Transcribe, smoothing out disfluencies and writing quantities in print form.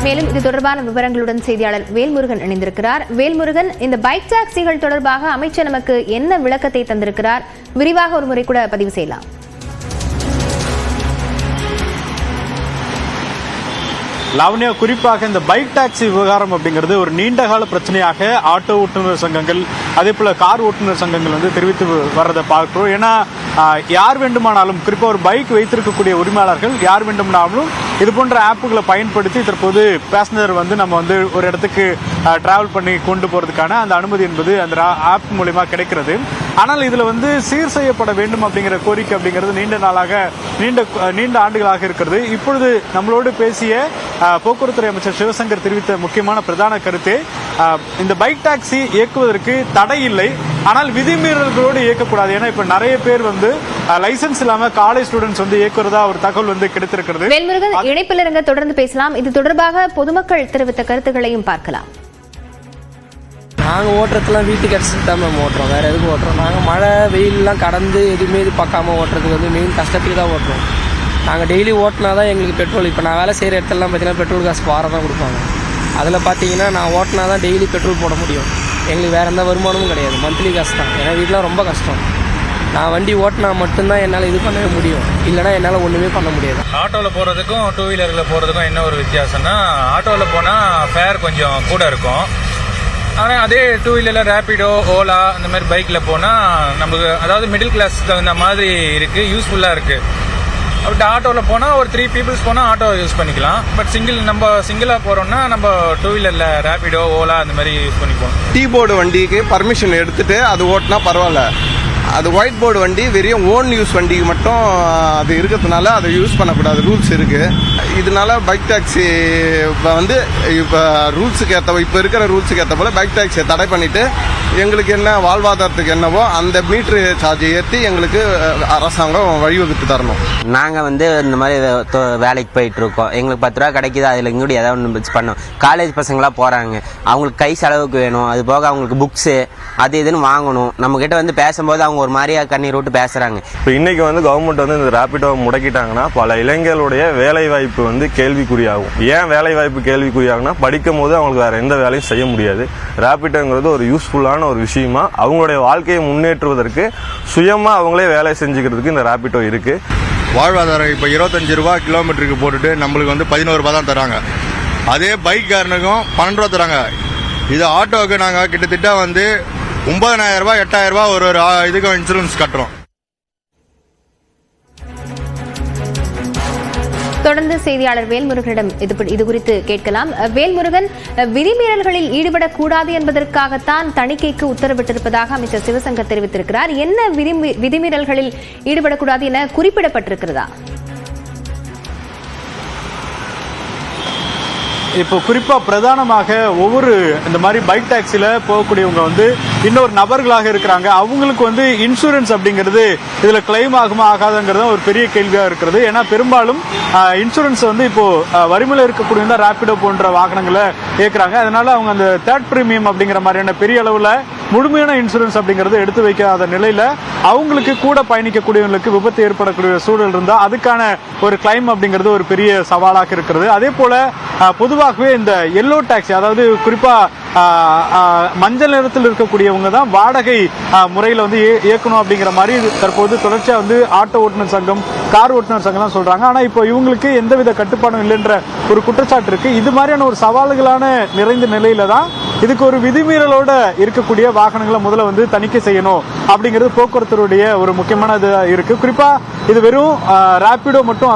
மேலும் இது தொடர்பான விவரங்களுடன் செய்தியாளர் வேல்முருகன் இணைந்திருக்கிறார். வேல்முருகன், இந்த பைக் டாக்ஸிகள் தொடர்பாக அமைச்சர் நமக்கு என்ன விளக்கத்தை தந்திருக்கிறார்? விரிவாக ஒரு முறை கூட பதிவு செய்யலாம். லாவண்யா, குறிப்பாக இந்த பைக் டாக்ஸி விவகாரம் அப்படிங்கிறது ஒரு நீண்டகால பிரச்சனையாக ஆட்டோ ஓட்டுநர் சங்கங்கள் அதே போல கார் ஓட்டுநர் சங்கங்கள் தெரிவித்து வர்றதை பார்க்கிறோம். ஏன்னா யார் வேண்டுமானாலும், குறிப்பாக ஒரு பைக் வைத்திருக்கக்கூடிய உரிமையாளர்கள் யார் வேண்டுமானாலும் இது போன்ற ஆப்புகளை பயன்படுத்தி தற்போது பேசஞ்சர் நம்ம ஒரு இடத்துக்கு டிராவல் பண்ணி கொண்டு போறதுக்கான அந்த அனுமதி என்பது அந்த ஆப் மூலமா கிடைக்கிறது. ஆனால் இதுல சீர் செய்யப்பட வேண்டும் அப்படிங்கிற கோரிக்கை அப்படிங்கிறது நீண்ட ஆண்டுகளாக இருக்கிறது. இப்பொழுது நம்மளோடு பேசிய போக்குவரத்துறை அமைச்சர் சிவசங்கர் தெரிவித்த முக்கியமான பிரதான கருத்து, இந்த பைக் டாக்ஸி இயக்குவதற்கு தடை இல்லை, ஆனால் விதிமீறல்களோடு இயக்கக்கூடாது. ஏன்னா இப்ப நிறைய பேர் லைசன்ஸ் இல்லாம காலேஜ் ஸ்டூடெண்ட்ஸ் இயக்குறதா ஒரு தகவல் கிடைத்திருக்கிறது. வேல்முருகன், இணைப்பில் இருங்க, தொடர்ந்து பேசலாம். இது தொடர்பாக பொதுமக்கள் தெரிவித்த கருத்துக்களையும் பார்க்கலாம். நாங்கள் ஓட்டுறதுலாம் வீட்டுக்கு அடிச்சுட்டு தான் மேம் ஓட்டுறோம், வேறு எதுக்கு ஓட்டுறோம்? நாங்கள் மழை வெயிலெலாம் கடந்து எதுவுமே இது பார்க்காம ஓட்டுறதுக்கு மெயின் கஷ்டத்துக்கு தான் ஓட்டுறோம். நாங்கள் டெய்லி ஓட்டினா தான் எங்களுக்கு பெட்ரோல், இப்போ நான் வேலை செய்கிற இடத்துலலாம் பார்த்தீங்கன்னா பெட்ரோல் காசு வாரம் தான் கொடுப்பாங்க. அதில் பார்த்தீங்கன்னா நான் ஓட்டினா தான் டெய்லி பெட்ரோல் போட முடியும். எங்களுக்கு வேறு எந்த வருமானமும் கிடையாது, மந்த்லி காசு தான். ஏன்னா வீட்டில் ரொம்ப கஷ்டம். நான் வண்டி ஓட்டினா மட்டும்தான் என்னால் இது பண்ணவே முடியும், இல்லைனா என்னால் ஒன்றுமே பண்ண முடியாது. ஆட்டோவில் போகிறதுக்கும் டூ வீலரில் போகிறதுக்கும் என்ன ஒரு வித்தியாசம்னா, ஆட்டோவில் போனால் ஃபேர் கொஞ்சம் கூட இருக்கும். ஆனால் அதே டூ வீலரில் ரேப்பிடோ, ஓலா இந்த மாதிரி பைக்கில் போனால் நமக்கு அதாவது மிடில் கிளாஸ்க்கு தகுந்த மாதிரி இருக்குது, யூஸ்ஃபுல்லாக இருக்குது. பட் ஆட்டோவில் போனால் ஒரு 3 பீப்புள்ஸ் போனால் ஆட்டோ யூஸ் பண்ணிக்கலாம். பட் நம்ம சிங்கிளாக போகிறோம்னா நம்ம டூ வீலரில் ரேப்பிடோ, ஓலா அந்த மாதிரி யூஸ் பண்ணிப்போம். டீ போர்டு வண்டிக்கு பர்மிஷன் எடுத்துட்டு அது ஓட்டினா பரவாயில்ல. அது ஒயிட் போர்டு வண்டி வெறும் ஓன் யூஸ் வண்டிக்கு மட்டும் அது இருக்கிறதுனால அதை யூஸ் பண்ணக்கூடாது, ரூல்ஸ் இருக்குது. இதனால பைக் டாக்ஸி இப்போ ரூல்ஸுக்கு இப்போ இருக்கிற ரூல்ஸுக்கு ஏற்ற போல் பைக் டாக்ஸியை தடை பண்ணிவிட்டு எங்களுக்கு என்ன வாழ்வாதாரத்துக்கு என்னவோ அந்த மீட்ரு சார்ஜை ஏற்றி எங்களுக்கு அரசாங்கம் வழிவகுத்து தரணும். நாங்கள் இந்த மாதிரி வேலைக்கு போயிட்டு இருக்கோம், எங்களுக்கு 10 ரூபா கிடைக்குது, அதில் இங்கூடி ஏதாவது ஒன்று பண்ணோம். காலேஜ் பசங்களாம் போகிறாங்க, அவங்களுக்கு கை செலவுக்கு வேணும், அது போக அவங்களுக்கு புக்ஸு அது இதுன்னு வாங்கணும். நம்மக்கிட்ட பேசும்போது அவங்க ஒரு மாதிரியா கண்ணீர் விட்டு பேசுகிறாங்க. இப்போ இன்றைக்கி கவர்மெண்ட் இந்த ரேப்பிடோ முடக்கிட்டாங்கன்னா பல இளைஞர்களுடைய வேலைவாய்ப்பு கேள்விக்குறியாகும். ஏன் வேலைவாய்ப்பு கேள்விக்குறியாகும்னா, படிக்கும் போது அவங்களுக்கு வேறு எந்த வேலையும் செய்ய முடியாது. ரேப்பிடோங்கிறது ஒரு யூஸ்ஃபுல்லான ஒரு விஷயமா அவங்களுடைய வாழ்க்கையை முன்னேற்றுவதற்கு சுயமாக அவங்களே வேலை செஞ்சுக்கிறதுக்கு இந்த ரேப்பிடோ இருக்குது. வாழ்வாதாரம் இப்போ 25 ரூபா கிலோமீட்டருக்கு போட்டுட்டு நம்மளுக்கு 11 ரூபா தான் தராங்க. அதே பைக் காரனுக்கும் 12 ரூபா தராங்க. இது ஆட்டோவுக்கு நாங்கள் கிட்டத்தட்ட 9,000 ரூபா 8,000 ரூபா ஒரு இதுக்கும் இன்சூரன்ஸ் கட்டுறோம். தொடர்ந்து செய்தியாளர் வேல்முருகனிடம் இது குறித்து கேட்கலாம். வேல்முருகன், விதிமீறல்களில் ஈடுபடக்கூடாது என்பதற்காகத்தான் தணிக்கைக்கு உத்தரவிட்டிருப்பதாக அமைச்சர் சிவசங்கர் தெரிவித்திருக்கிறார். என்ன விதிமீறல்களில் ஈடுபடக்கூடாது என குறிப்பிடப்பட்டிருக்கிறதா? இப்போ குறிப்பா பிரதானமாக ஒவ்வொரு இந்த மாதிரி பைக் டாக்ஸில போகக்கூடியவங்க இன்னொரு நபர்களாக இருக்கிறாங்க. அவங்களுக்கு இன்சூரன்ஸ் அப்படிங்கிறது இதுல கிளைம் ஆகுமா ஆகாதுங்கிறது ஒரு பெரிய கேள்வியா இருக்கிறது. ஏன்னா பெரும்பாலும் இன்சூரன்ஸ் இப்போ வறுமையில இருக்கக்கூடிய ரேப்பிடோ போன்ற வாகனங்களை இயக்குறாங்க. அதனால அவங்க அந்த தேர்ட் பிரீமியம் அப்படிங்கிற மாதிரியான பெரிய அளவுல முழுமையான இன்சூரன்ஸ் அப்படிங்கறது எடுத்து வைக்காத நிலையில அவங்களுக்கு கூட பயணிக்கக்கூடியவங்களுக்கு விபத்து ஏற்படக்கூடிய சூழல் இருந்தா அதுக்கான ஒரு கிளைம் அப்படிங்கிறது ஒரு பெரிய சவாலாக இருக்கிறது. அதே போல பொதுவாகவே இந்த எல்லோ டாக்ஸி, அதாவது குறிப்பா மஞ்சள் நிறத்தில் இருக்கக்கூடியவங்க தான் வாடகை முறையில இயக்கணும் அப்படிங்கிற மாதிரி தற்போது தொடர்ச்சியா ஆட்டோ ஓட்டுநர் சங்கம், கார் ஓட்டுநர் சங்கம் சொல்றாங்க. ஆனா இப்போ இவங்களுக்கு எந்தவித கட்டுப்பாடும் இல்லைன்ற ஒரு குற்றச்சாட்டு இருக்கு. இது மாதிரியான ஒரு சவால்களான நிறைந்த நிலையில தான் இதுக்கு ஒரு விதிமீறலோட இருக்கக்கூடிய வாகனங்களை முதல்ல தணிக்கை செய்யணும் அப்படிங்கிறது போக்குவரத்துடைய ஒரு முக்கியமான இது இருக்கு. குறிப்பா இது வெறும் ரேப்பிடோ மட்டும்